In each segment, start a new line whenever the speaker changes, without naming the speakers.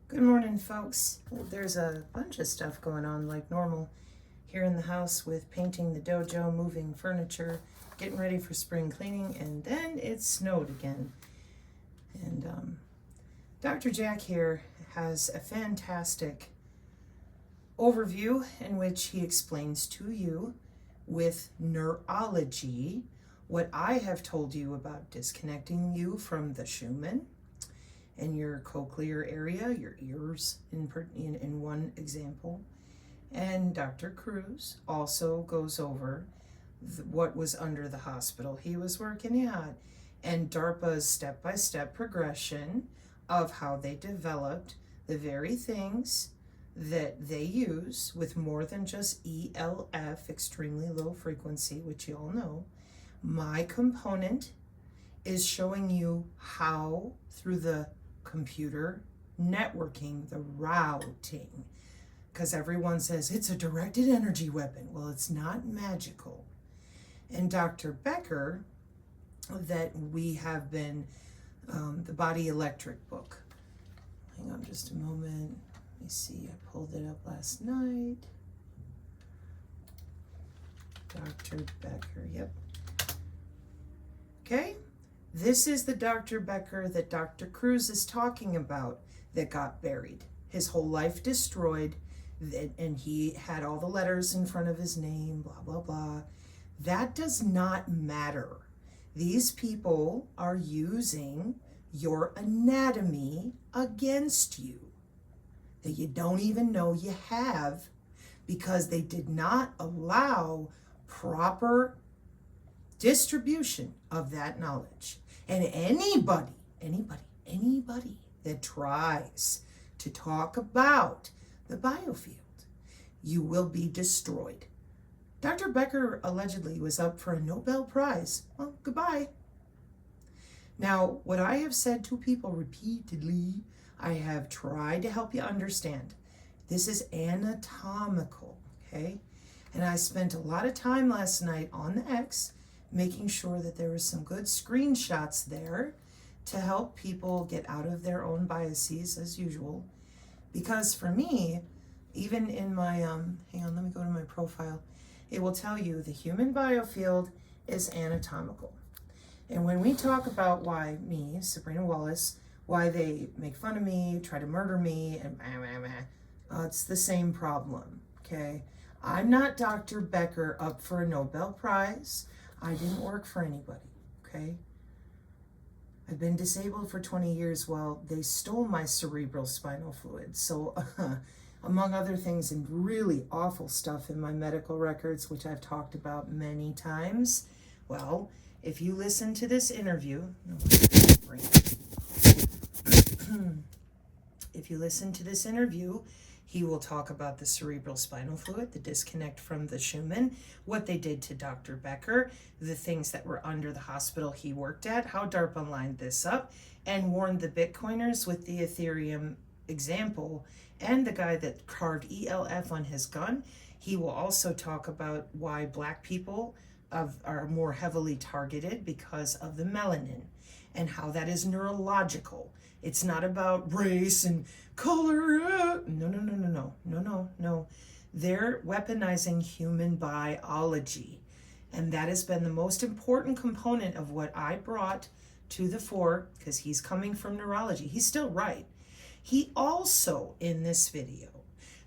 Good morning, folks. There's a bunch of stuff going on like normal here in the house with painting the dojo, moving furniture, getting ready for spring cleaning, and then it snowed again. And Dr. Jack here has a fantastic overview in which he explains to you with neurology what I have told you about disconnecting you from the Schumann and your cochlear area, your ears in one example. And Dr. Kruse also goes over what was under the hospital he was working at and DARPA's step-by-step progression of how they developed the very things that they use with more than just ELF, extremely low frequency, which you all know. My component is showing you how through the computer networking, the routing, because everyone says it's a directed energy weapon. Well, it's not magical. And Dr. Becker, that we have been, the Body Electric book. Hang on just a moment. Let me see, I pulled it up last night. Dr. Becker, yep. Okay. This is the Dr. Becker that Dr. Kruse is talking about that got buried. His whole life destroyed, and he had all the letters in front of his name, blah, blah, blah. That does not matter. These people are using your anatomy against you that you don't even know you have because they did not allow proper distribution of that knowledge. And anybody that tries to talk about the biofield, you will be destroyed. Dr. Becker allegedly was up for a Nobel Prize. Well, goodbye. Now, what I have said to people repeatedly, I have tried to help you understand. This is anatomical, okay? And I spent a lot of time last night on the X making sure that there was some good screenshots there to help people get out of their own biases as usual. Because for me, even in my, hang on, let me go to my profile. It will tell you the human biofield is anatomical. And when we talk about why me, Sabrina Wallace, why they make fun of me, try to murder me, and it's the same problem, okay? I'm not Dr. Becker up for a Nobel Prize. I didn't work for anybody, okay? I've been disabled for 20 years while they stole my cerebral spinal fluid. So, among other things, and really awful stuff in my medical records, which I've talked about many times. Well, if you listen to this interview, if you listen to this interview, he will talk about the cerebral spinal fluid, the disconnect from the Schumann, what they did to Dr. Becker, the things that were under the hospital he worked at, how DARPA lined this up, and warned the Bitcoiners with the Ethereum example, and the guy that carved ELF on his gun. He will also talk about why Black people are more heavily targeted because of the melanin, and how that is neurological. It's not about race and color. No. They're weaponizing human biology. And that has been the most important component of what I brought to the fore, because he's coming from neurology. He's still right. He also, in this video,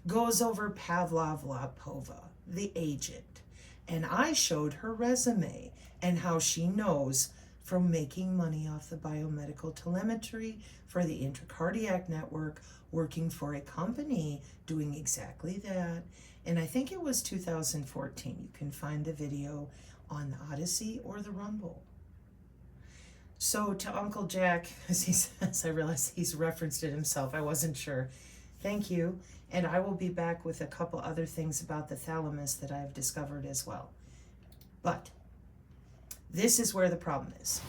goes over Pavlova, the agent. And I showed her resume and how she knows from making money off the biomedical telemetry for the intracardiac network, working for a company doing exactly that. And I think it was 2014. You can find the video on the Odyssey or the Rumble. So to Uncle Jack, as he says, I realize he's referenced it himself. I wasn't sure. Thank you. And I will be back with a couple other things about the thalamus that I've discovered as well. But this is where the problem is.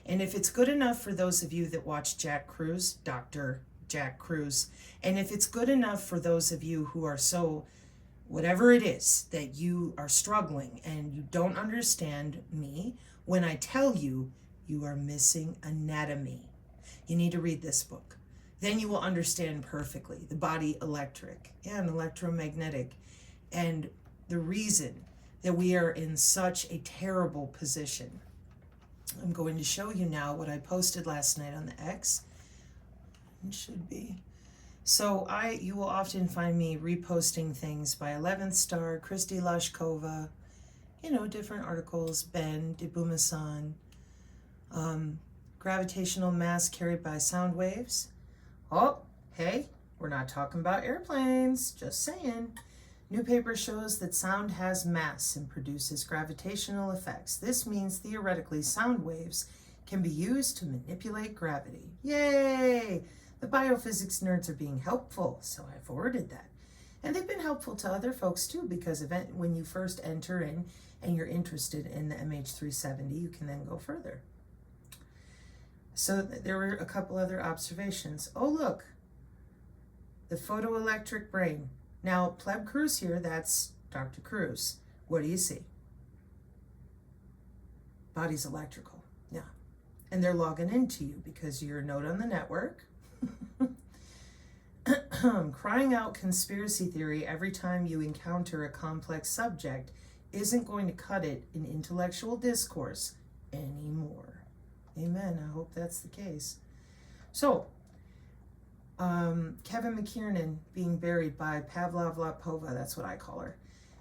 And if it's good enough for those of you that watch Jack Kruse, Dr. Jack Kruse, and if it's good enough for those of you who are so, whatever it is, that you are struggling and you don't understand me, when I tell you, you are missing anatomy. You need to read this book. then you will understand perfectly the body electric and electromagnetic, and the reason that we are in such a terrible position. I'm going to show you now what I posted last night on the X. It should be. So you will often find me reposting things by 11th Star, Kristi Lashkova, different articles, Ben Dibumasan, gravitational mass carried by sound waves. Oh, hey, we're not talking about airplanes, just saying. New paper shows that sound has mass and produces gravitational effects. This means theoretically sound waves can be used to manipulate gravity. Yay! The biophysics nerds are being helpful, so I forwarded that. And they've been helpful to other folks too, because when you first enter in and you're interested in the MH370, you can then go further. So there were a couple other observations. Oh, look, the photoelectric brain. Now, Pleb Kruse here, that's Dr. Kruse. What do you see? Body's electrical, yeah. And they're logging into you because you're a node on the network. Crying out conspiracy theory every time you encounter a complex subject isn't going to cut it in intellectual discourse anymore. Amen. I hope that's the case. So, Kevin McKiernan being buried by Pavlova, that's what I call her,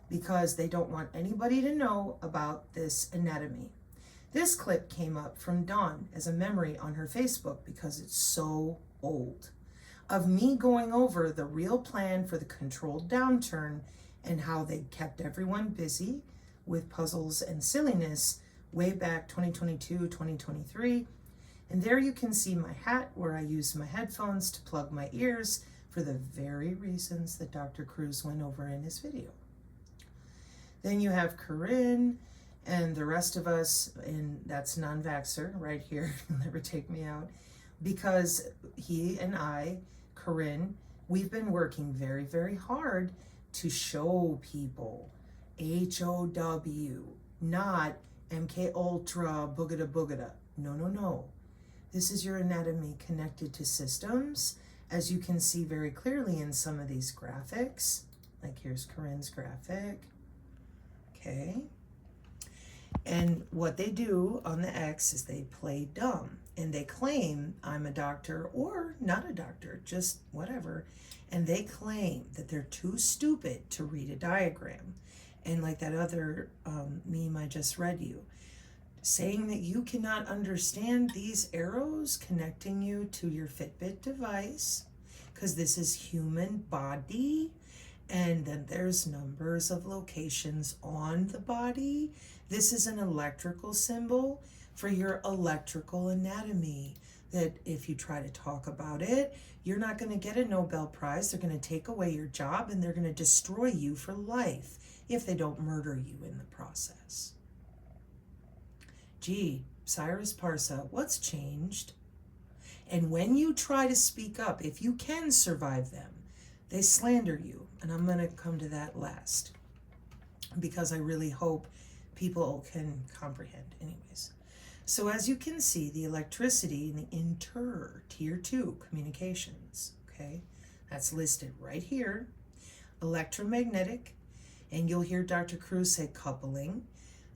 because they don't want anybody to know about this anatomy. This clip came up from Dawn as a memory on her Facebook because it's so old, of me going over the real plan for the controlled downturn and how they kept everyone busy with puzzles and silliness way back 2022, 2023. And there you can see my hat where I use my headphones to plug my ears for the very reasons that Dr. Kruse went over in his video. Then you have Corinne and the rest of us, and that's non-vaxxer right here, he'll never take me out, because he and I, Corinne, we've been working very, very hard to show people HOW, not MK Ultra, boogada boogada. No, no, no. This is your anatomy connected to systems, as you can see very clearly in some of these graphics. Like here's Corinne's graphic. Okay. And what they do on the X is they play dumb and they claim I'm a doctor or not a doctor, just whatever. And they claim that they're too stupid to read a diagram. And like that other meme I just read you, saying that you cannot understand these arrows connecting you to your Fitbit device because this is human body, and then there's numbers of locations on the body. This is an electrical symbol for your electrical anatomy, that if you try to talk about it, you're not going to get a Nobel Prize. They're going to take away your job and they're going to destroy you for life if they don't murder you in the process. Gee, Cyrus Parsa, what's changed? And when you try to speak up, if you can survive them, they slander you. And I'm going to come to that last, because I really hope people can comprehend. Anyways, so as you can see, the electricity in the tier 2 communications, okay, that's listed right here, electromagnetic, and you'll hear Dr. Kruse say coupling,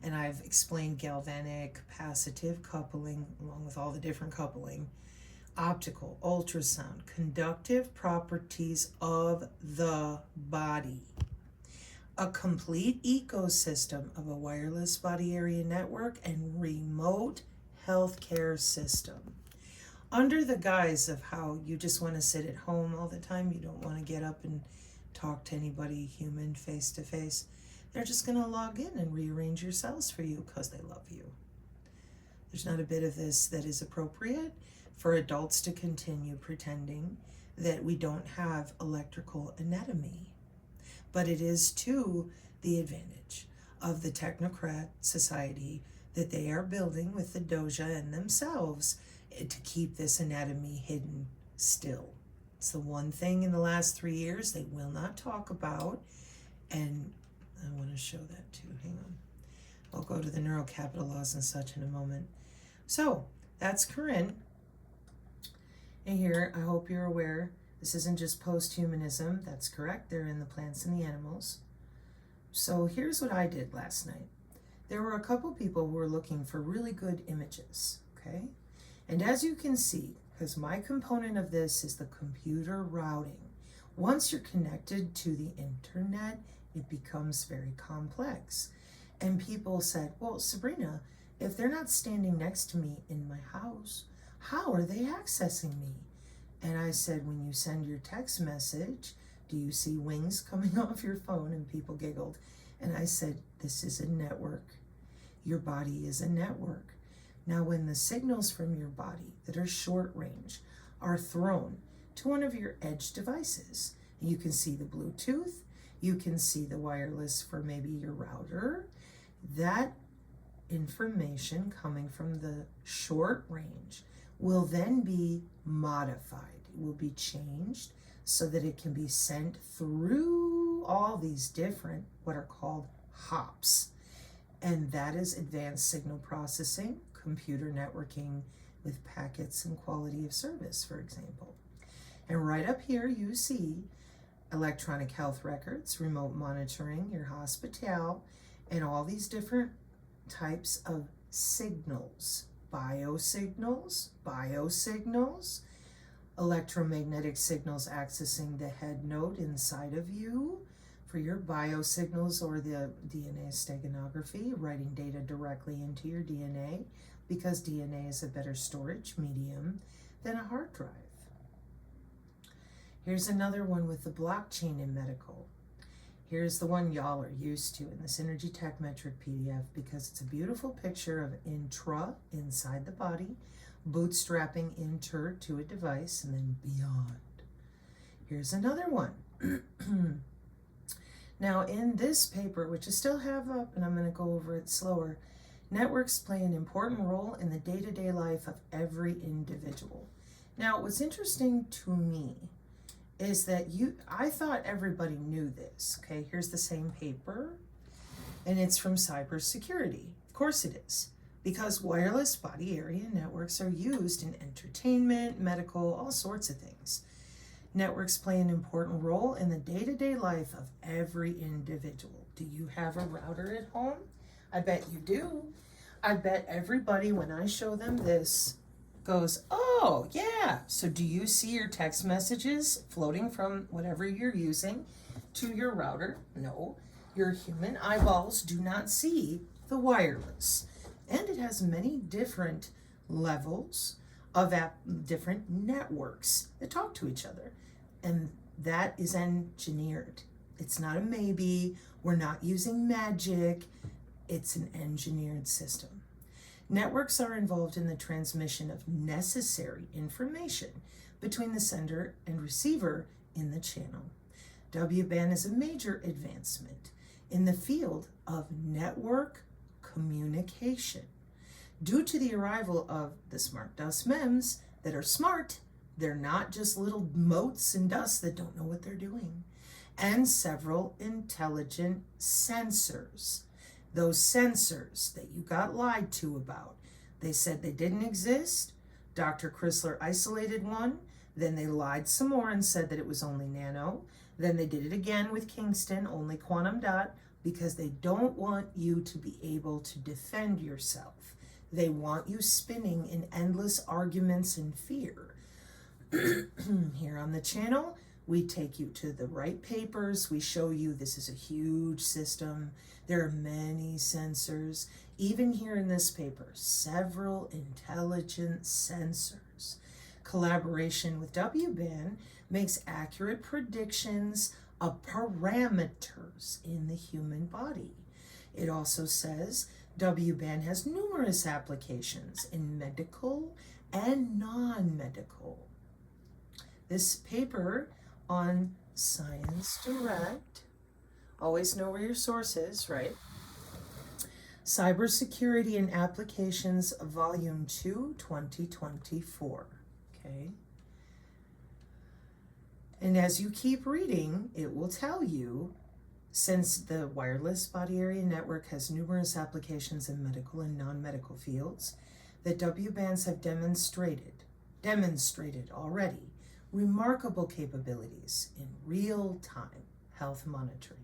and I've explained galvanic, capacitive coupling, along with all the different coupling, optical, ultrasound, conductive properties of the body, a complete ecosystem of a wireless body area network and remote healthcare system. Under the guise of how you just want to sit at home all the time, you don't want to get up and talk to anybody human face to face, they're just going to log in and rearrange your cells for you because they love you. There's not a bit of this that is appropriate for adults to continue pretending that we don't have electrical anatomy. But it is to the advantage of the technocrat society that they are building with the Doja and themselves to keep this anatomy hidden still. It's the one thing in the last 3 years they will not talk about, and I want to show that too. Hang on. I'll go to the neurocapital laws and such in a moment. So that's Corinne. And here, I hope you're aware, this isn't just post-humanism. That's correct. They're in the plants and the animals. So here's what I did last night. There were a couple people who were looking for really good images, okay? And as you can see, because my component of this is the computer routing, once you're connected to the internet, it becomes very complex. And people said, well, Sabrina, if they're not standing next to me in my house, how are they accessing me? And I said, when you send your text message, do you see wings coming off your phone? And people giggled. And I said, this is a network. Your body is a network. Now, when the signals from your body that are short range are thrown to one of your edge devices, you can see the Bluetooth, you can see the wireless for maybe your router, that information coming from the short range will then be modified. It will be changed so that it can be sent through all these different, what are called hops. And that is advanced signal processing, computer networking with packets and quality of service, for example. And right up here, you see electronic health records, remote monitoring, your hospital, and all these different types of signals, biosignals, electromagnetic signals accessing the head node inside of you for your biosignals, or the DNA steganography, writing data directly into your DNA, because DNA is a better storage medium than a hard drive. Here's another one with the blockchain in medical. Here's the one y'all are used to in this Energy Tech Metric PDF, because it's a beautiful picture of inside the body, bootstrapping inter to a device, and then beyond. Here's another one. Now, in this paper, which I still have up, and I'm going to go over it slower, networks play an important role in the day-to-day life of every individual. Now, what's interesting to me is that I thought everybody knew this. Okay, here's the same paper, and it's from cybersecurity. Of course it is, because wireless body area networks are used in entertainment, medical, all sorts of things. Networks play an important role in the day-to-day life of every individual. Do you have a router at home? I bet you do. I bet everybody, when I show them this, goes, oh, yeah. So do you see your text messages floating from whatever you're using to your router? No. Your human eyeballs do not see the wireless. And it has many different levels of different networks that talk to each other. And that is engineered. It's not a maybe. We're not using magic. It's an engineered system. Networks are involved in the transmission of necessary information between the sender and receiver in the channel. W-band is a major advancement in the field of network communication. Due to the arrival of the smart dust MEMS that are smart, they're not just little motes and dust that don't know what they're doing, and several intelligent sensors. Those sensors that you got lied to about, they said they didn't exist. Dr. Chrysler isolated one, then they lied some more and said that it was only nano. Then they did it again with Kingston, only quantum dot, because they don't want you to be able to defend yourself. They want you spinning in endless arguments and fear. Here on the channel, we take you to the right papers. We show you this is a huge system. There are many sensors. Even here in this paper, several intelligent sensors. Collaboration with W-band makes accurate predictions of parameters in the human body. It also says W-band has numerous applications in medical and non-medical. This paper on Science Direct, always know where your source is, right? Cybersecurity and Applications, Volume 2, 2024, okay? And as you keep reading, it will tell you, since the wireless body area network has numerous applications in medical and non-medical fields, that W-bands have demonstrated demonstrated already remarkable capabilities in real-time health monitoring.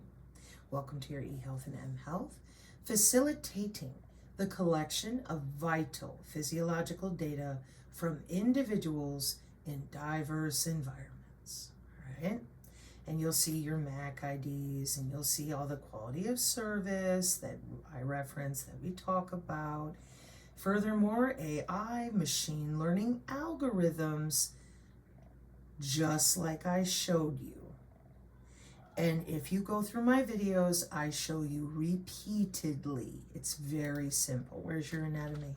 Welcome to your eHealth and mHealth, facilitating the collection of vital physiological data from individuals in diverse environments, all right? And you'll see your MAC IDs, and you'll see all the quality of service that I reference, that we talk about. Furthermore, AI, machine learning algorithms, just like I showed you. And if you go through my videos, I show you repeatedly. It's very simple. Where's your anatomy?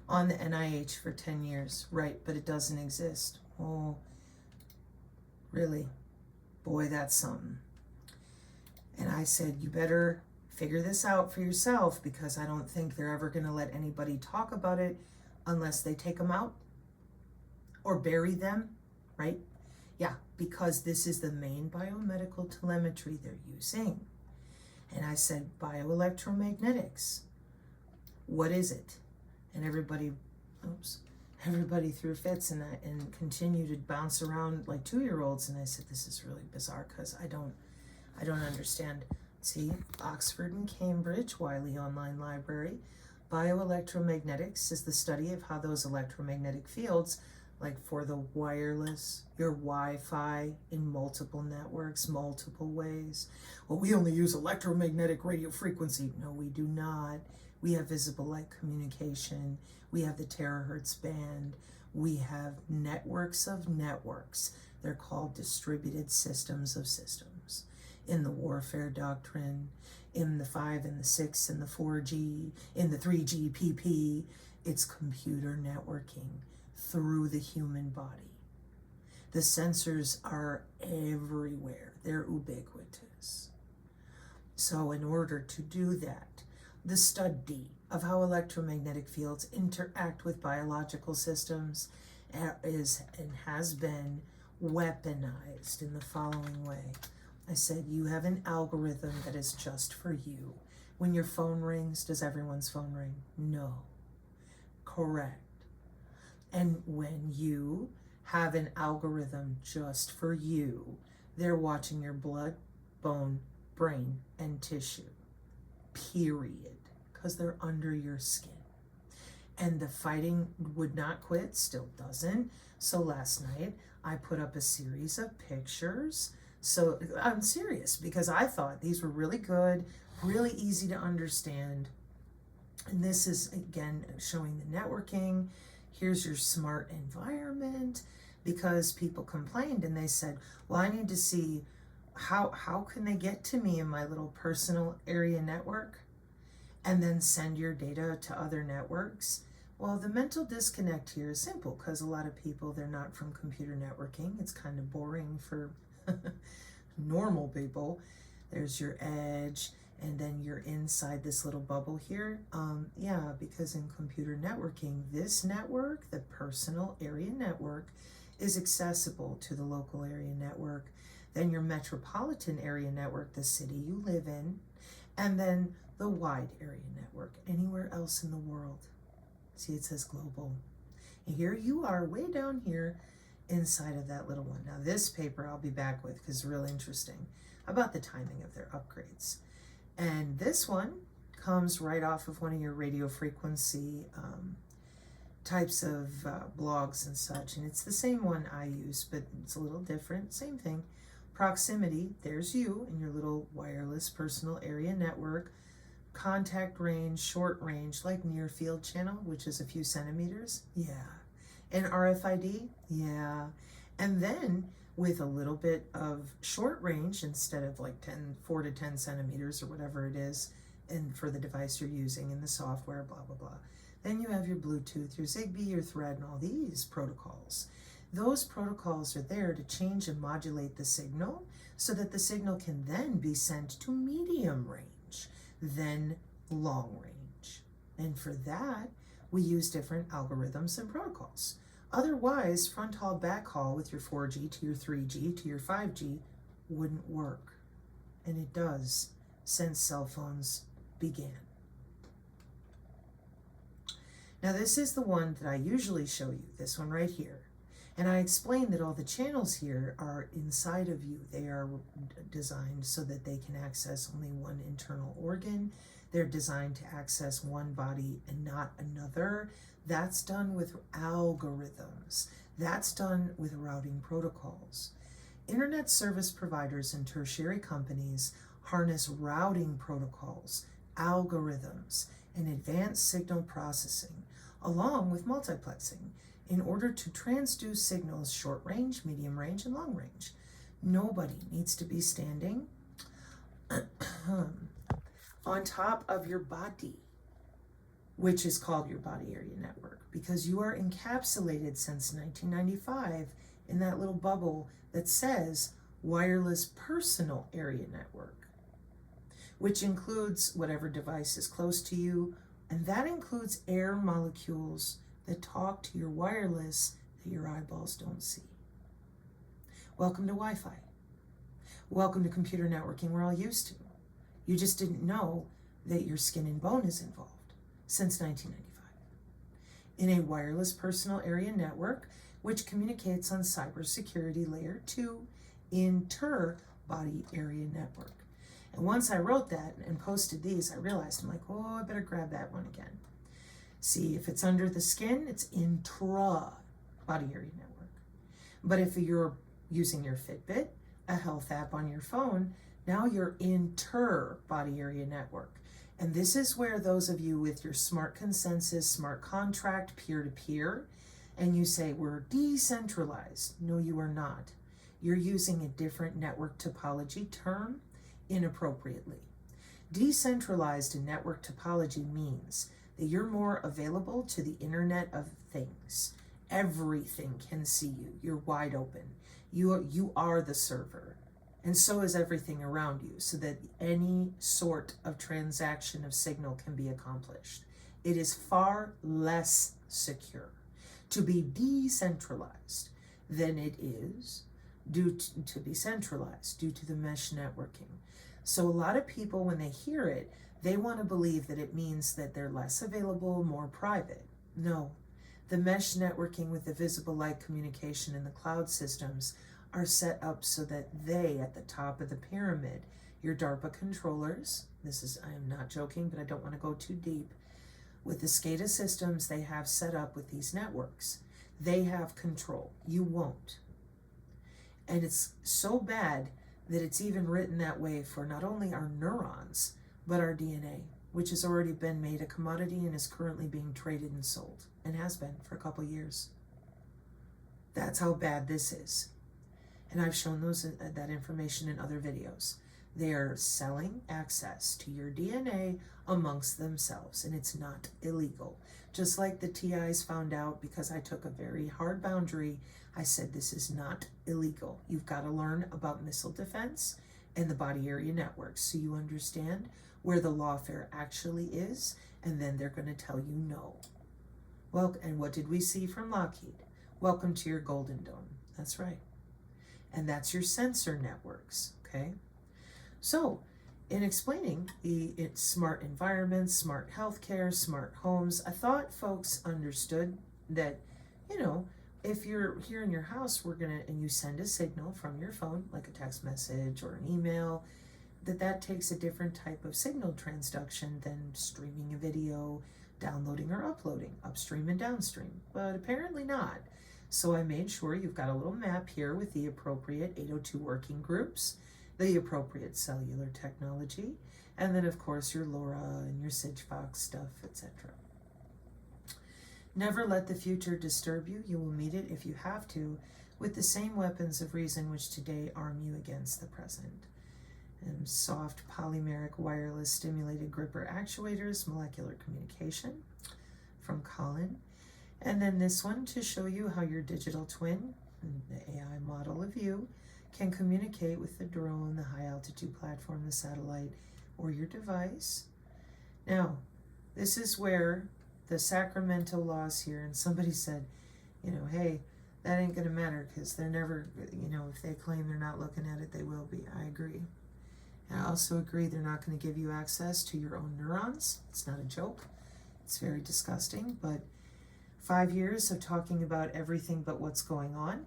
On the NIH for 10 years, right, but it doesn't exist. Oh, really? Boy, that's something. And I said, you better figure this out for yourself, because I don't think they're ever going to let anybody talk about it unless they take them out or bury them, right? Yeah, because this is the main biomedical telemetry they're using. And I said, bioelectromagnetics, what is it? And everybody threw fits and continued to bounce around like 2-year-olds. And I said, this is really bizarre, because I don't understand. See, Oxford and Cambridge, Wiley Online Library. Bioelectromagnetics is the study of how those electromagnetic fields, like for the wireless, your Wi-Fi in multiple networks, multiple ways. Well, we only use electromagnetic radio frequency. No, we do not. We have visible light communication. We have the terahertz band. We have networks of networks. They're called distributed systems of systems. In the warfare doctrine, in the 5 and the 6 and the 4G, in the 3GPP, it's computer networking through the human body. The sensors are everywhere. They're ubiquitous. So in order to do that, the study of how electromagnetic fields interact with biological systems is and has been weaponized in the following way. I said, you have an algorithm that is just for you. When your phone rings, does everyone's phone ring? No. Correct. And when you have an algorithm just for you, they're watching your blood, bone, brain, and tissue. Period. Because they're under your skin. And the fighting would not quit, still doesn't. So last night, I put up a series of pictures. So I'm serious, because I thought these were really good, really easy to understand. And this is, again, showing the networking. Here's your smart environment, because people complained and they said, well, I need to see how can they get to me in my little personal area network and then send your data to other networks. Well, the mental disconnect here is simple, because a lot of people, they're not from computer networking. It's kind of boring for normal people. There's your edge, and then you're inside this little bubble here. Yeah, because in computer networking, this network, the personal area network, is accessible to the local area network, then your metropolitan area network, the city you live in, and then the wide area network, anywhere else in the world. See, it says global. And here you are way down here inside of that little one. Now this paper I'll be back with, because it's really interesting about the timing of their upgrades. And this one comes right off of one of your radio frequency types of blogs and such. And it's the same one I use, but it's a little different. Same thing. Proximity, there's you in your little wireless personal area network. Contact range, short range, like near field channel, which is a few centimeters. Yeah. And RFID, yeah. And then with a little bit of short range, instead of like 4 to 10 centimeters or whatever it is, and for the device you're using in the software, blah, blah, blah. Then you have your Bluetooth, your Zigbee, your Thread, and all these protocols. Those protocols are there to change and modulate the signal so that the signal can then be sent to medium range, then long range. And for that, we use different algorithms and protocols. Otherwise, front haul, back haul with your 4G to your 3G to your 5G wouldn't work. And it does since cell phones began. Now this is the one that I usually show you, this one right here. And I explained that all the channels here are inside of you. They are designed so that they can access only one internal organ. They're designed to access one body and not another. That's done with algorithms. That's done with routing protocols. Internet service providers and tertiary companies harness routing protocols, algorithms, and advanced signal processing, along with multiplexing, in order to transduce signals short range, medium range, and long range. Nobody needs to be standing on top of your body, which is called your body area network, because you are encapsulated since 1995 in that little bubble that says wireless personal area network, which includes whatever device is close to you, and that includes air molecules that talk to your wireless that your eyeballs don't see. Welcome to Wi-Fi. Welcome to computer networking we're all used to. You just didn't know that your skin and bone is involved since 1995. In a wireless personal area network, which communicates on cybersecurity layer 2 inter-body area network. And once I wrote that and posted these, I realized, I'm like, oh, I better grab that one again. See, if it's under the skin, it's intra-body area network. But if you're using your Fitbit, a health app on your phone, now you're inter-body area network. And this is where those of you with your smart consensus, smart contract, peer-to-peer, and you say, we're decentralized. No, you are not. You're using a different network topology term inappropriately. Decentralized and network topology means that you're more available to the Internet of Things. Everything can see you. You're wide open. You are the server. And so is everything around you, so that any sort of transaction of signal can be accomplished. It is far less secure to be decentralized than it is to be centralized due to the mesh networking. So a lot of people, when they hear it, they want to believe that it means that they're less available, more private. No, the mesh networking with the visible light communication and the cloud systems are set up so that they, at the top of the pyramid, your DARPA controllers, I am not joking, but I don't want to go too deep, with the SCADA systems they have set up with these networks, they have control. You won't. And it's so bad that it's even written that way for not only our neurons, but our DNA, which has already been made a commodity and is currently being traded and sold, and has been for a couple years. That's how bad this is. And I've shown that information in other videos. They are selling access to your DNA amongst themselves, and it's not illegal. Just like the TIs found out, because I took a very hard boundary, I said this is not illegal. You've got to learn about missile defense and the body area networks so you understand where the lawfare actually is, and then they're going to tell you no. Well, and what did we see from Lockheed? Welcome to your Golden Dome. That's right. And that's your sensor networks, okay? So, in explaining it's smart environments, smart healthcare, smart homes, I thought folks understood that, if you're here in your house, and you send a signal from your phone, like a text message or an email, that takes a different type of signal transduction than streaming a video, downloading or uploading, upstream and downstream, but apparently not. So I made sure you've got a little map here with the appropriate 802 working groups, the appropriate cellular technology, and then of course your LoRa and your Sigfox stuff, etc. Never let the future disturb you. You will meet it, if you have to, with the same weapons of reason which today arm you against the present. And soft polymeric wireless stimulated gripper actuators, molecular communication, from Colin. And then this one to show you how your digital twin, the AI model of you, can communicate with the drone, the high altitude platform, the satellite, or your device. Now, this is where the Sacramento laws here, and somebody said, hey, that ain't gonna matter because they're never, if they claim they're not looking at it, they will be. I agree. And I also agree they're not going to give you access to your own neurons. It's not a joke. It's very disgusting, but 5 years of talking about everything but what's going on.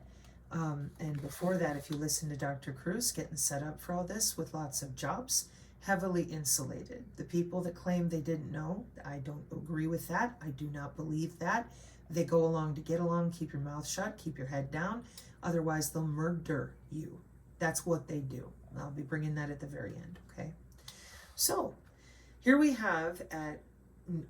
And before that, if you listen to Dr. Kruse, getting set up for all this with lots of jobs, heavily insulated. The people that claim they didn't know, I don't agree with that. I do not believe that. They go along to get along. Keep your mouth shut, keep your head down. Otherwise, they'll murder you. That's what they do. I'll be bringing that at the very end, okay? So here we have at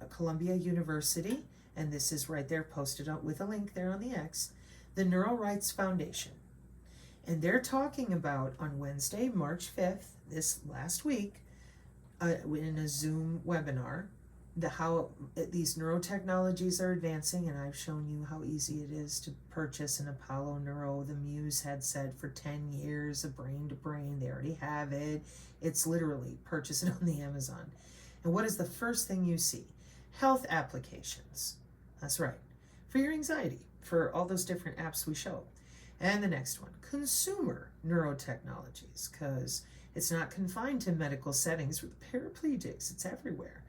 Columbia University, and this is right there posted up with a link there on the X, the Neural Rights Foundation. And they're talking about on Wednesday, March 5th, this last week, in a Zoom webinar, how these neurotechnologies are advancing, and I've shown you how easy it is to purchase an Apollo Neuro, the Muse headset for 10 years, a brain to brain. They already have it. It's literally purchase it on the Amazon. And what is the first thing you see? Health applications. That's right. For your anxiety, for all those different apps we show. And the next one, consumer neurotechnologies, because it's not confined to medical settings with paraplegics. It's everywhere.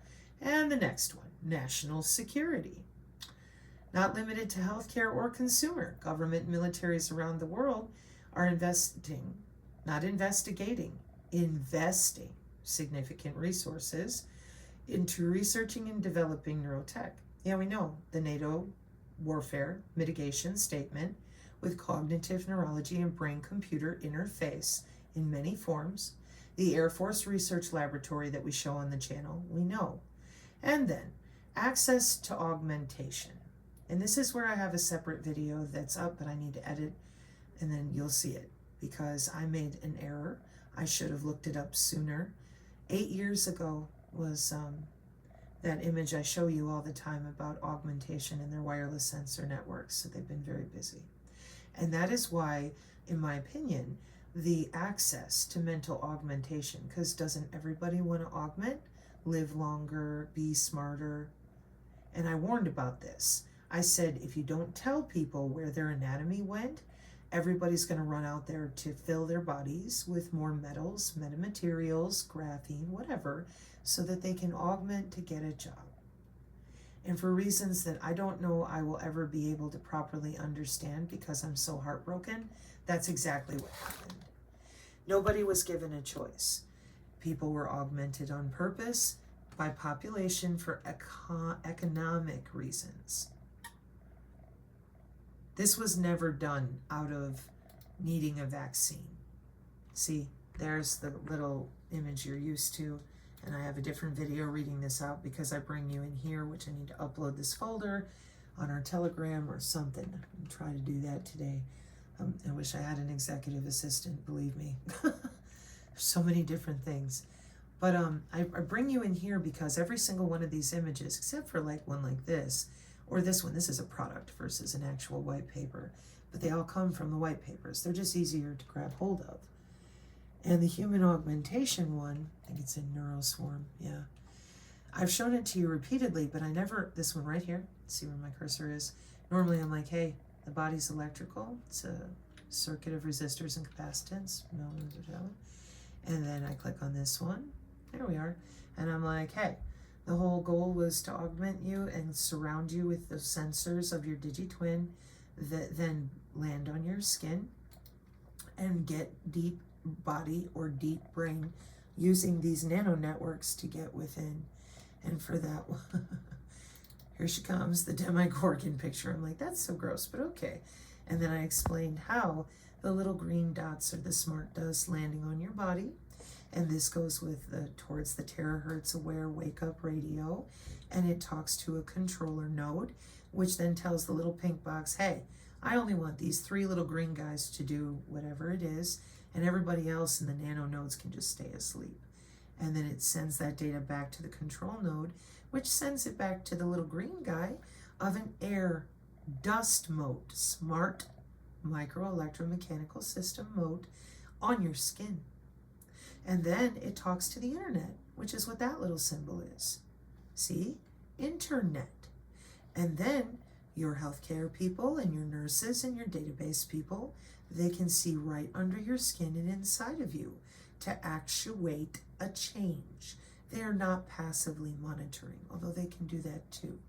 And the next one, national security. Not limited to healthcare or consumer. Government and militaries around the world are investing significant resources into researching and developing neurotech. Yeah, we know the NATO warfare mitigation statement with cognitive neurology and brain-computer interface in many forms. The Air Force Research Laboratory that we show on the channel, we know. And then access to augmentation. And this is where I have a separate video that's up, but I need to edit, and then you'll see it because I made an error. I should have looked it up sooner. 8 years ago was that image I show you all the time about augmentation and their wireless sensor networks. So they've been very busy. And that is why, in my opinion, the access to mental augmentation, because doesn't everybody want to augment? Live longer, be smarter. And I warned about this. I said, if you don't tell people where their anatomy went, everybody's going to run out there to fill their bodies with more metals, metamaterials, graphene, whatever, so that they can augment to get a job. And for reasons that I don't know I will ever be able to properly understand because I'm so heartbroken, that's exactly what happened. Nobody was given a choice. People were augmented on purpose by population for economic reasons. This was never done out of needing a vaccine. See, there's the little image you're used to, and I have a different video reading this out because I bring you in here, which I need to upload this folder on our Telegram or something. I'm trying to do that today. I wish I had an executive assistant, believe me. So many different things. But I bring you in here because every single one of these images, except for like one like this, or this one, this is a product versus an actual white paper, but they all come from the white papers. They're just easier to grab hold of. And the human augmentation one, I think it's in NeuroSwarm, yeah. I've shown it to you repeatedly, but I never, this one right here, see where my cursor is. Normally I'm like, hey, the body's electrical. It's a circuit of resistors and capacitance. No, and then I click on this one. There we are. And I'm like, hey, the whole goal was to augment you and surround you with the sensors of your DigiTwin that then land on your skin and get deep body or deep brain using these nano networks to get within. And for that one, here she comes, the Demigorgon picture. I'm like, that's so gross, but okay. And then I explained how the little green dots are the smart dust landing on your body. And this goes with towards the terahertz aware wake up radio. And it talks to a controller node, which then tells the little pink box, hey, I only want these 3 little green guys to do whatever it is. And everybody else in the nano nodes can just stay asleep. And then it sends that data back to the control node, which sends it back to the little green guy of an air dust mode, smart micro electromechanical system mode on your skin. And then it talks to the internet, which is what that little symbol is. See? Internet. And then your healthcare people and your nurses and your database people, they can see right under your skin and inside of you to actuate a change. They are not passively monitoring, although they can do that too.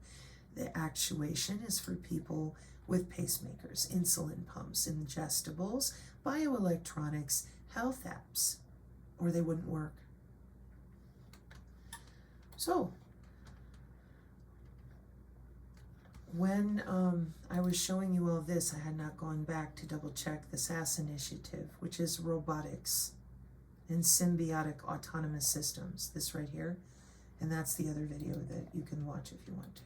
The actuation is for people with pacemakers, insulin pumps, ingestibles, bioelectronics, health apps, or they wouldn't work. So, when I was showing you all this, I had not gone back to double check the SAS initiative, which is robotics and symbiotic autonomous systems, this right here. And that's the other video that you can watch if you want to.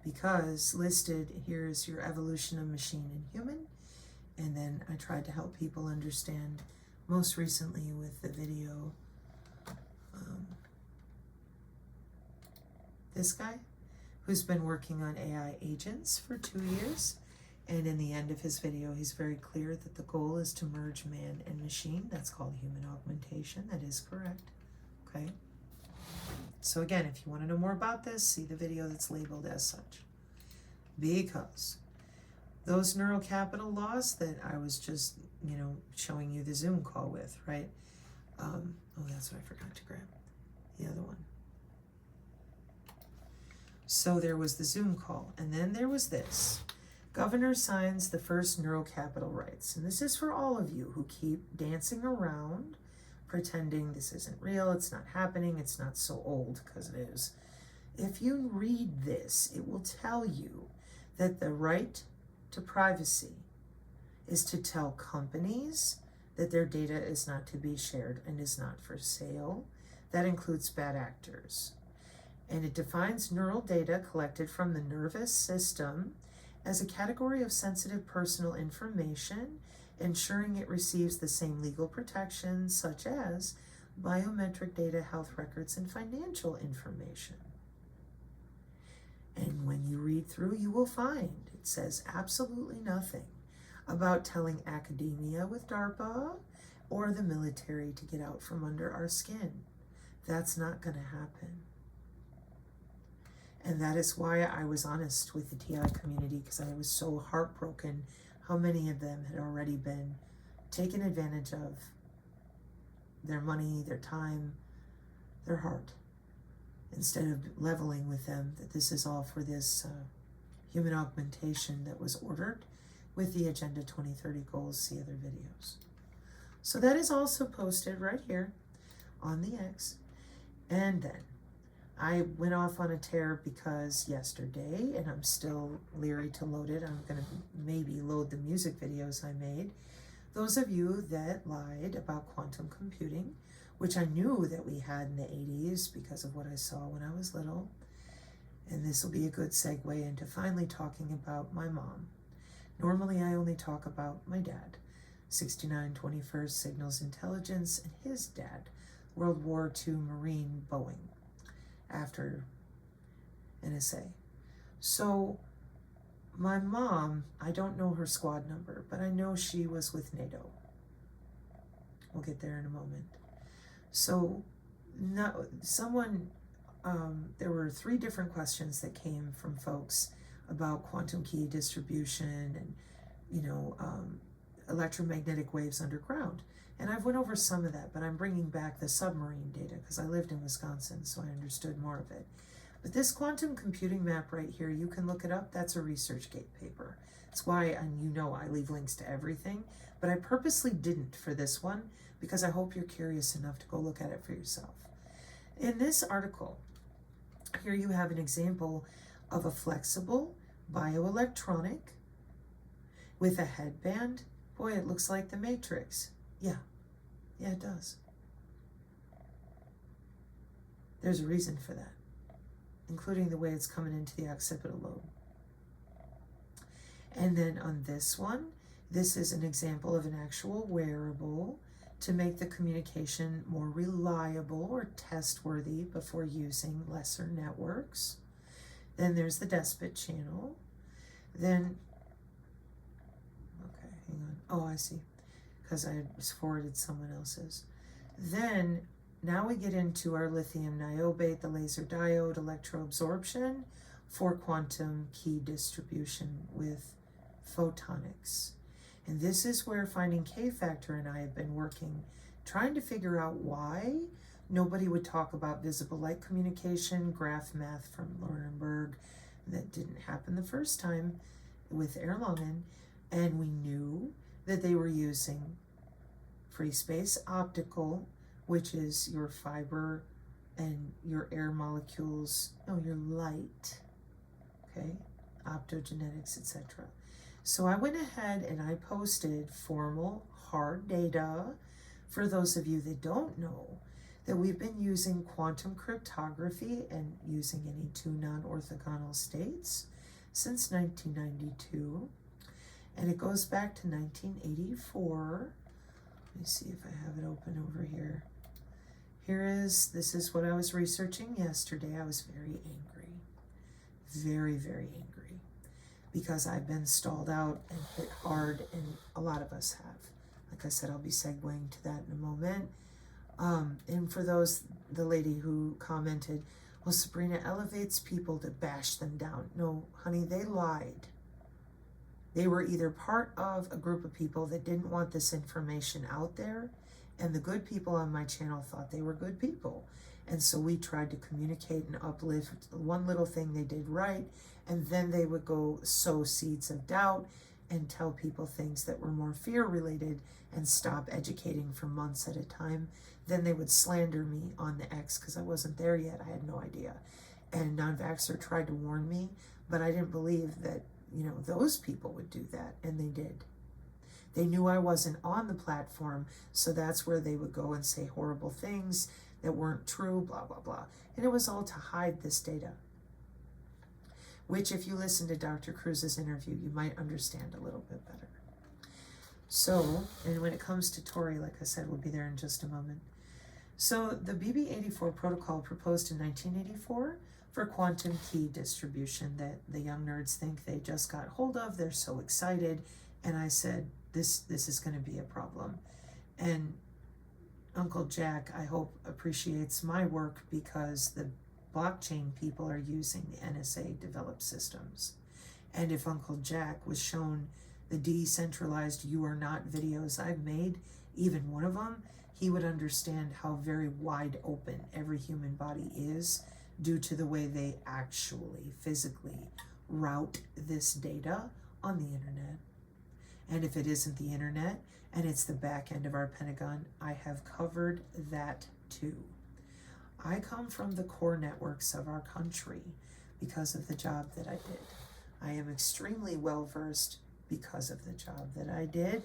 Because listed here is your evolution of machine and human. And then I tried to help people understand most recently with the video, this guy who's been working on AI agents for 2 years. And in the end of his video, he's very clear that the goal is to merge man and machine. That's called human augmentation. That is correct. Okay. So again, if you want to know more about this, see the video that's labeled as such. Because those neural capital laws that I was just, showing you the Zoom call with, right? Oh, that's what I forgot to grab. The other one. So there was the Zoom call, and then there was this. Governor signs the first neural capital rights. And this is for all of you who keep dancing around, pretending this isn't real, it's not happening, it's not so old, because it is. If you read this, it will tell you that the right to privacy is to tell companies that their data is not to be shared and is not for sale. That includes bad actors. And it defines neural data collected from the nervous system as a category of sensitive personal information, ensuring it receives the same legal protections such as biometric data, health records, and financial information. And when you read through, you will find it says absolutely nothing about telling academia with DARPA or the military to get out from under our skin. That's not going to happen. And that is why I was honest with the TI community, because I was so heartbroken how many of them had already been taken advantage of, their money, their time, their heart, instead of leveling with them that this is all for this human augmentation that was ordered with the Agenda 2030 goals. See other videos. So that is also posted right here on the X. And then I went off on a tear because yesterday, and I'm still leery to load it, I'm going to maybe load the music videos I made. Those of you that lied about quantum computing, which I knew that we had in the 80s because of what I saw when I was little, and this will be a good segue into finally talking about my mom. Normally I only talk about my dad, 69 21st Signals Intelligence, and his dad, World War II Marine Boeing, after NSA. So my mom, I don't know her squad number, but I know she was with NATO. We'll get there in a moment. So there were 3 different questions that came from folks about quantum key distribution and, electromagnetic waves underground. And I've went over some of that, but I'm bringing back the submarine data because I lived in Wisconsin, so I understood more of it. But this quantum computing map right here, you can look it up. That's a ResearchGate paper. That's why, and I leave links to everything, but I purposely didn't for this one because I hope you're curious enough to go look at it for yourself. In this article, here you have an example of a flexible bioelectronic with a headband. Boy, it looks like the Matrix. Yeah, it does. There's a reason for that, including the way it's coming into the occipital lobe. And then on this one, this is an example of an actual wearable to make the communication more reliable or test-worthy before using lesser networks. Then there's the despot channel. Then, okay, hang on. Oh, I see, because I forwarded someone else's. Then, now we get into our lithium niobate, the laser diode, electroabsorption for quantum key distribution with photonics. And this is where Finding K-Factor and I have been working, trying to figure out why Nobody would talk about visible light communication, graph math from Laurenberg. That didn't happen the first time with Erlangen. And we knew that they were using free space optical, which is your fiber and your air molecules, no, your light, okay, optogenetics, etc. So I went ahead and I posted formal hard data for those of you that don't know that we've been using quantum cryptography and using any two non-orthogonal states since 1992. And it goes back to 1984. Let me see if I have it open over here. This is what I was researching yesterday. I was very angry, very, very angry, because I've been stalled out and hit hard, and a lot of us have. Like I said, I'll be segueing to that in a moment. And for the lady who commented, well, Sabrina elevates people to bash them down. No, honey, they lied. They were either part of a group of people that didn't want this information out there, and the good people on my channel thought they were good people. And so we tried to communicate and uplift one little thing they did right, and then they would go sow seeds of doubt and tell people things that were more fear-related and stop educating for months at a time. Then they would slander me on the X because I wasn't there yet. I had no idea. And non-vaxxer tried to warn me, but I didn't believe that, those people would do that, and they did. They knew I wasn't on the platform, so that's where they would go and say horrible things that weren't true, blah, blah, blah. And it was all to hide this data, which if you listen to Dr. Kruse's interview, you might understand a little bit better. So, and when it comes to Tori, like I said, we'll be there in just a moment. So the BB84 protocol proposed in 1984 for quantum key distribution that the young nerds think they just got hold of. They're so excited. And I said, this is going to be a problem. And Uncle Jack, I hope, appreciates my work because the blockchain people are using the NSA developed systems. And if Uncle Jack was shown the decentralized You Are Not videos I've made, even one of them, he would understand how very wide open every human body is due to the way they actually physically route this data on the internet. And if it isn't the internet and it's the back end of our Pentagon, I have covered that too. I come from the core networks of our country because of the job that I did. I am extremely well versed because of the job that I did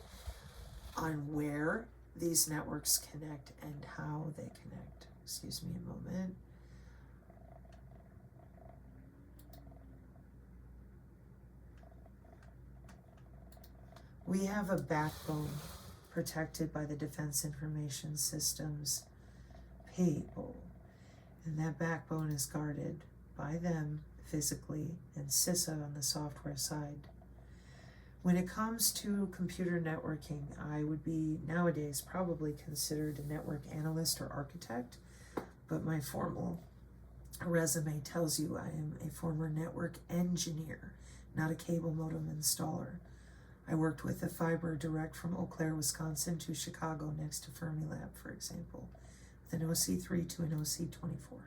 on where these networks connect and how they connect. Excuse me a moment. We have a backbone protected by the Defense Information Systems people, and that backbone is guarded by them physically and CISA on the software side. When it comes to computer networking, I would be nowadays probably considered a network analyst or architect, but my formal resume tells you I am a former network engineer, not a cable modem installer. I worked with the fiber direct from Eau Claire, Wisconsin to Chicago next to Fermilab, for example, with an OC3 to an OC24.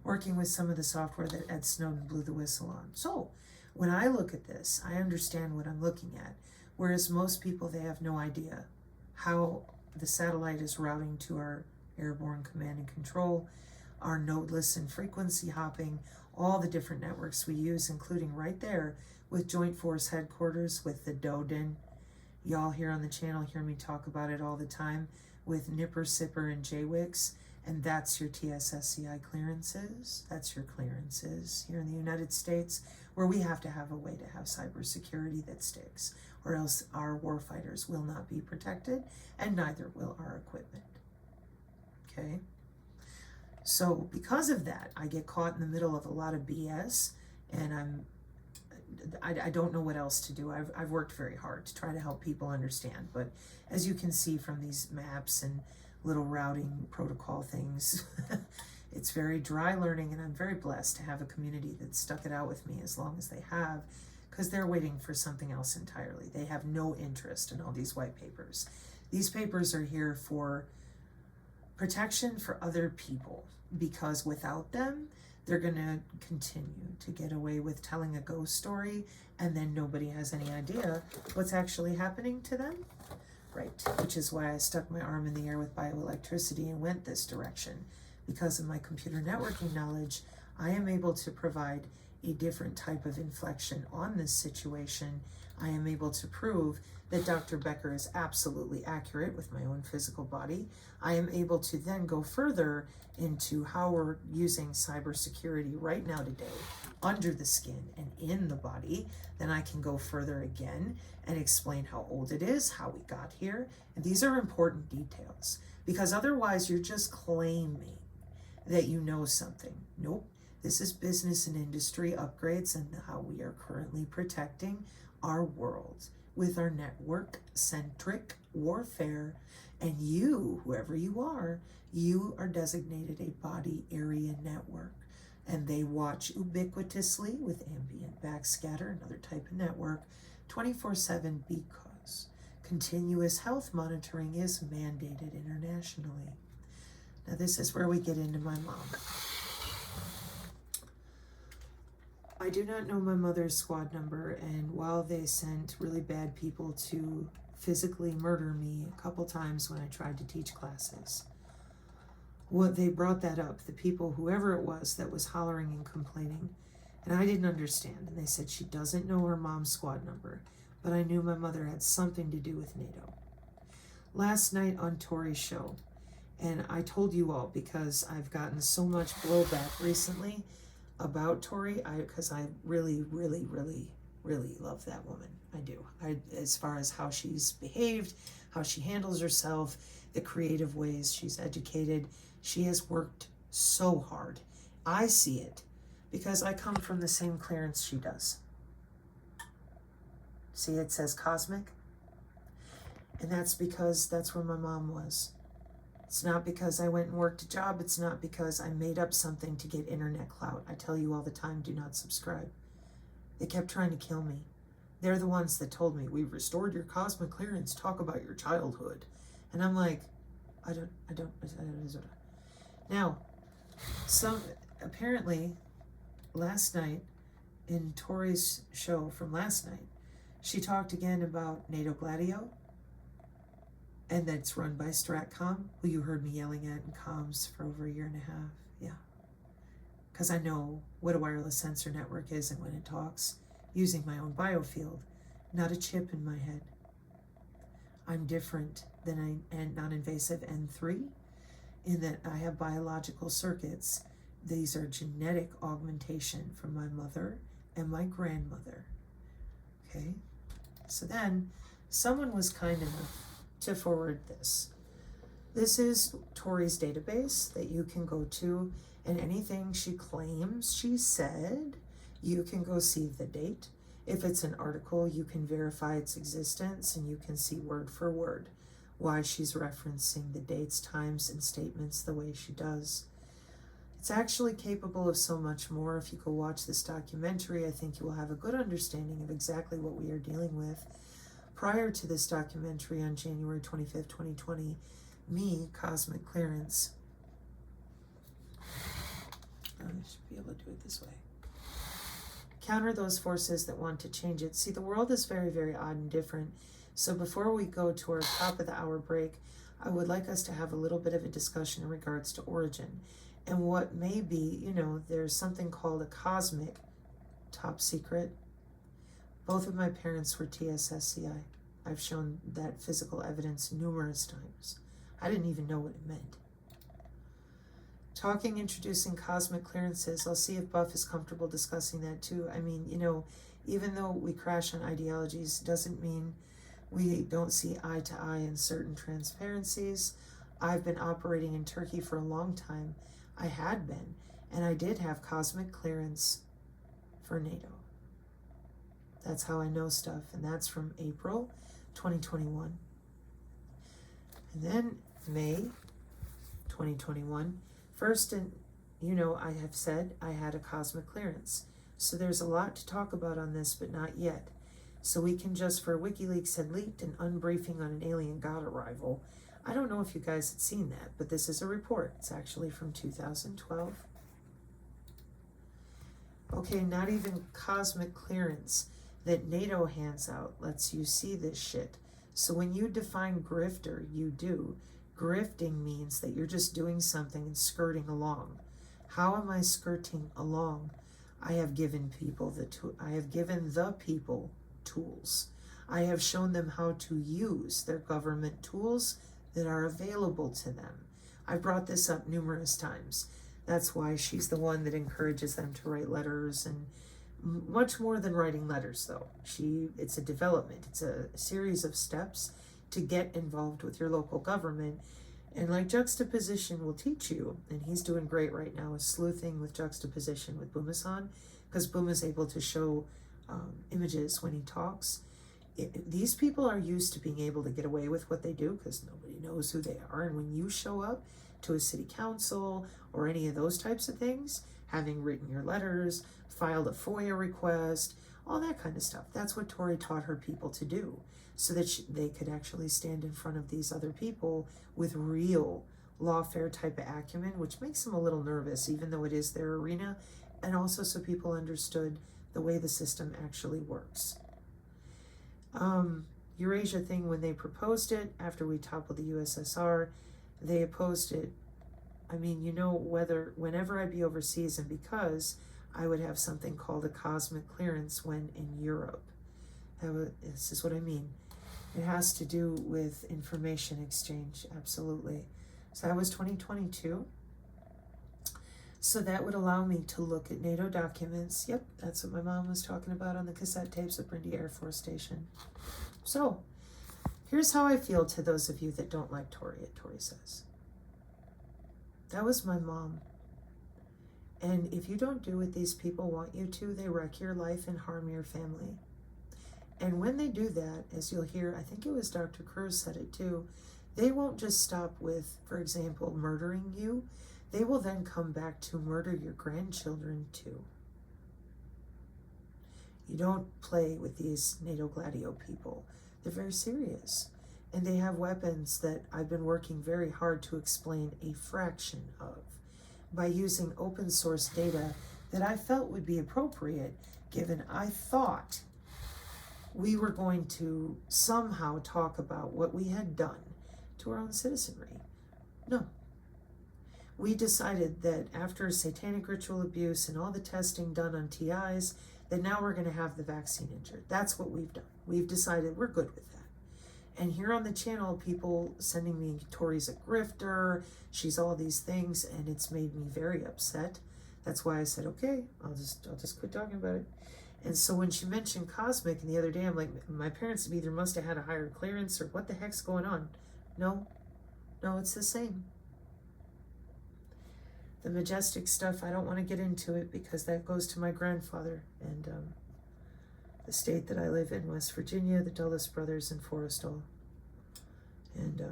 Working with some of the software that Ed Snowden blew the whistle on. So when I look at this, I understand what I'm looking at, whereas most people, they have no idea how the satellite is routing to our airborne command and control, our nodeless and frequency hopping, all the different networks we use, including right there with Joint Force Headquarters, with the DODIN. Y'all here on the channel hear me talk about it all the time with Nipper, Sipper, and JWICS, and that's your TSSCI clearances. That's your clearances here in the United States, where we have to have a way to have cybersecurity that sticks, or else our warfighters will not be protected, and neither will our equipment. Okay? So because of that, I get caught in the middle of a lot of BS, and I don't know what else to do. I've worked very hard to try to help people understand, but as you can see from these maps and little routing protocol things, it's very dry learning, and I'm very blessed to have a community that stuck it out with me as long as they have, because they're waiting for something else entirely. They have no interest in all these white papers. These papers are here for protection for other people, because without them, they're going to continue to get away with telling a ghost story, and then nobody has any idea what's actually happening to them. Right, which is why I stuck my arm in the air with bioelectricity and went this direction. Because of my computer networking knowledge, I am able to provide a different type of inflection on this situation. I am able to prove that Dr. Becker is absolutely accurate with my own physical body. I am able to then go further into how we're using cybersecurity right now today, under the skin and in the body. Then I can go further again and explain how old it is, how we got here. And these are important details, because otherwise you're just claiming that you know something. Nope. This is business and industry upgrades and how we are currently protecting our world with our network-centric warfare. And you, whoever you are designated a body area network. And they watch ubiquitously with ambient backscatter, another type of network, 24/7, because continuous health monitoring is mandated internationally. Now this is where we get into my mom. I do not know my mother's squad number, and while they sent really bad people to physically murder me a couple times when I tried to teach classes, what they brought that up, the people, whoever it was that was hollering and complaining, and I didn't understand, and they said she doesn't know her mom's squad number, but I knew my mother had something to do with NATO. Last night on Tori's show, and I told you all because I've gotten so much blowback recently about Tori, because I really, really, really, really love that woman. I do. As far as how she's behaved, how she handles herself, the creative ways she's educated. She has worked so hard. I see it because I come from the same clearance she does. See, it says cosmic. And that's because that's where my mom was. It's not because I went and worked a job. It's not because I made up something to get internet clout. I tell you all the time, do not subscribe. They kept trying to kill me. They're the ones that told me, we've restored your cosmic clearance. Talk about your childhood. And I'm like, I don't. Now, apparently last night in Tori's show from last night, she talked again about NATO Gladio, and that's run by Stratcom, who you heard me yelling at in comms for over 1.5 years. Yeah. Because I know what a wireless sensor network is and when it talks, using my own biofield, not a chip in my head. I'm different than a non-invasive N3 in that I have biological circuits. These are genetic augmentation from my mother and my grandmother. Okay? So then someone was kind enough to forward this. This is Tori's database that you can go to, and anything she claims she said, you can go see the date. If it's an article, you can verify its existence, and you can see word for word why she's referencing the dates, times, and statements the way she does. It's actually capable of so much more. If you go watch this documentary, I think you will have a good understanding of exactly what we are dealing with. Prior to this documentary on January 25th, 2020, me, Cosmic Clearance, I should be able to do it this way, counter those forces that want to change it. See, the world is very, very odd and different. So before we go to our top of the hour break, I would like us to have a little bit of a discussion in regards to origin and what may be, there's something called a cosmic top secret. Both of my parents were TSSCI. I've shown that physical evidence numerous times. I didn't even know what it meant. Introducing cosmic clearances. I'll see if Buff is comfortable discussing that too. I mean, even though we crash on ideologies, doesn't mean we don't see eye to eye in certain transparencies. I've been operating in Turkey for a long time. I had been, and I did have cosmic clearance for NATO. That's how I know stuff, and that's from April 2021. And then May 2021. First, and I have said I had a cosmic clearance. So there's a lot to talk about on this, but not yet. So we can just, for WikiLeaks had leaked an unbriefing on an alien god arrival. I don't know if you guys had seen that, but this is a report. It's actually from 2012. Okay, not even cosmic clearance that NATO hands out lets you see this shit. So when you define grifter, you do. Grifting means that you're just doing something and skirting along. How am I skirting along? I have given the people tools. I have shown them how to use their government tools that are available to them. I've brought this up numerous times. That's why she's the one that encourages them to write letters, and much more than writing letters, though. It's a development. It's a series of steps to get involved with your local government. And like juxtaposition will teach you, and he's doing great right now with sleuthing with juxtaposition with Bumasan, because Buma's able to show images when he talks. These people are used to being able to get away with what they do because nobody knows who they are. And when you show up to a city council or any of those types of things, having written your letters, filed a FOIA request, all that kind of stuff. That's what Tori taught her people to do, so that they could actually stand in front of these other people with real lawfare type of acumen, which makes them a little nervous, even though it is their arena, and also so people understood the way the system actually works. Eurasia thing, when they proposed it, after we toppled the USSR, they opposed it. I mean, whenever I'd be overseas, and because I would have something called a cosmic clearance when in Europe. This is what I mean. It has to do with information exchange, absolutely. So that was 2022. So that would allow me to look at NATO documents. Yep, that's what my mom was talking about on the cassette tapes at Brindy Air Force Station. So here's how I feel to those of you that don't like Tori says. That was my mom. And if you don't do what these people want you to, they wreck your life and harm your family. And when they do that, as you'll hear, I think it was Dr. Kruse said it too, they won't just stop with, for example, murdering you. They will then come back to murder your grandchildren too. You don't play with these NATO Gladio people. They're very serious. And they have weapons that I've been working very hard to explain a fraction of by using open source data that I felt would be appropriate, given I thought we were going to somehow talk about what we had done to our own citizenry. No. We decided that after satanic ritual abuse and all the testing done on TIs, that now we're going to have the vaccine injured. That's what we've done. We've decided we're good with that. And here on the channel, people sending me, Tori's a grifter, she's all these things, and it's made me very upset. That's why I said, okay, I'll just quit talking about it. And so when she mentioned cosmic, and the other day, I'm like, my parents either must have had a higher clearance or what the heck's going on? No, it's the same. The majestic stuff, I don't want to get into it because that goes to my grandfather and the state that I live in, West Virginia, the Dulles brothers in Forrestal. And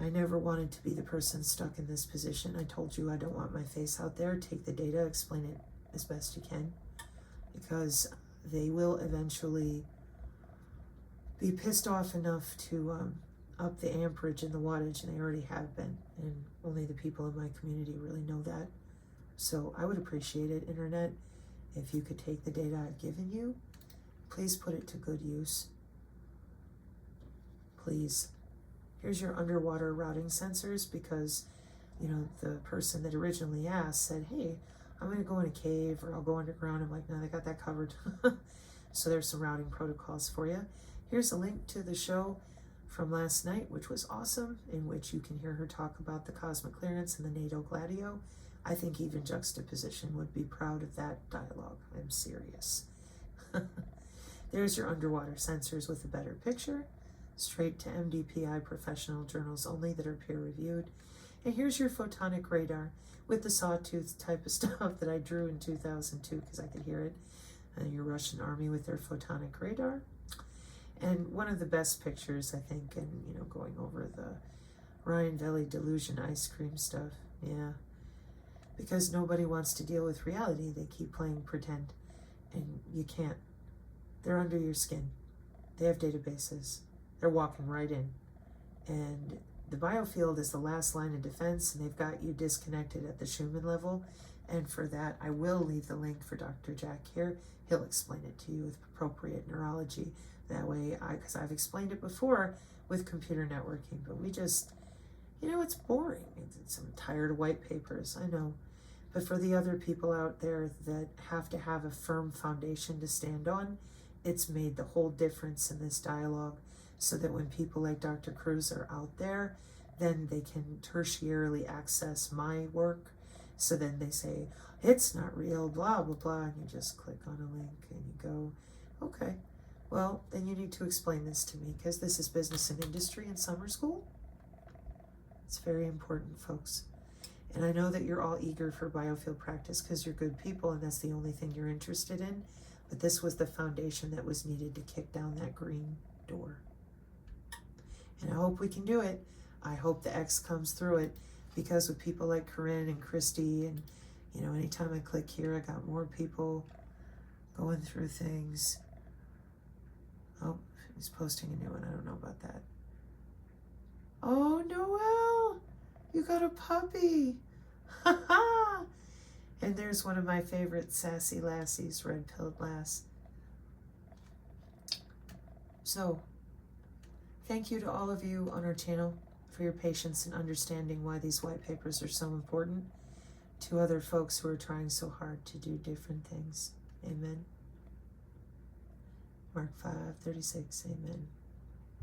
I never wanted to be the person stuck in this position. I told you I don't want my face out there. Take the data, explain it as best you can, because they will eventually be pissed off enough to up the amperage and the wattage, and they already have been, and only the people in my community really know that. So I would appreciate it, Internet, if you could take the data I've given you, please put it to good use. Please. Here's your underwater routing sensors, because, the person that originally asked said, hey, I'm going to go in a cave or I'll go underground. I'm like, no, they got that covered. So there's some routing protocols for you. Here's a link to the show from last night, which was awesome, in which you can hear her talk about the cosmic clearance and the NATO Gladio. I think even Juxtaposition would be proud of that dialogue. I'm serious. There's your underwater sensors with a better picture, straight to MDPI professional journals only that are peer-reviewed. And here's your photonic radar with the sawtooth type of stuff that I drew in 2002 because I could hear it. Your Russian army with their photonic radar. And one of the best pictures, I think, and, going over the Ryan Valley delusion ice cream stuff. Yeah. Because nobody wants to deal with reality. They keep playing pretend. And you can't. They're under your skin. They have databases. They're walking right in.
And the biofield is the last line of defense, and they've got you disconnected at the Schumann level. And for that, I will leave the link for Dr. Jack here. He'll explain it to you with appropriate neurology. That way, because I've explained it before with computer networking, but we just, it's boring. I'm tired of white papers, I know. But for the other people out there that have to have a firm foundation to stand on, it's made the whole difference in this dialogue, so that when people like Dr. Kruse are out there, then they can tertiarily access my work. So then they say, it's not real, blah, blah, blah, and you just click on a link and you go, okay, well, then you need to explain this to me, because this is business and industry in summer school. It's very important, folks. And I know that you're all eager for biofield practice because you're good people and that's the only thing you're interested in. But this was the foundation that was needed to kick down that green door. And I hope we can do it. I hope the X comes through it, because with people like Corinne and Christy, and anytime I click here, I got more people going through things. Oh, he's posting a new one. I don't know about that. Oh, Noelle, you got a puppy. Ha ha. And there's one of my favorite sassy lassies, red-pilled lass. So, thank you to all of you on our channel for your patience in understanding why these white papers are so important to other folks who are trying so hard to do different things. Amen. Mark 5:36, amen.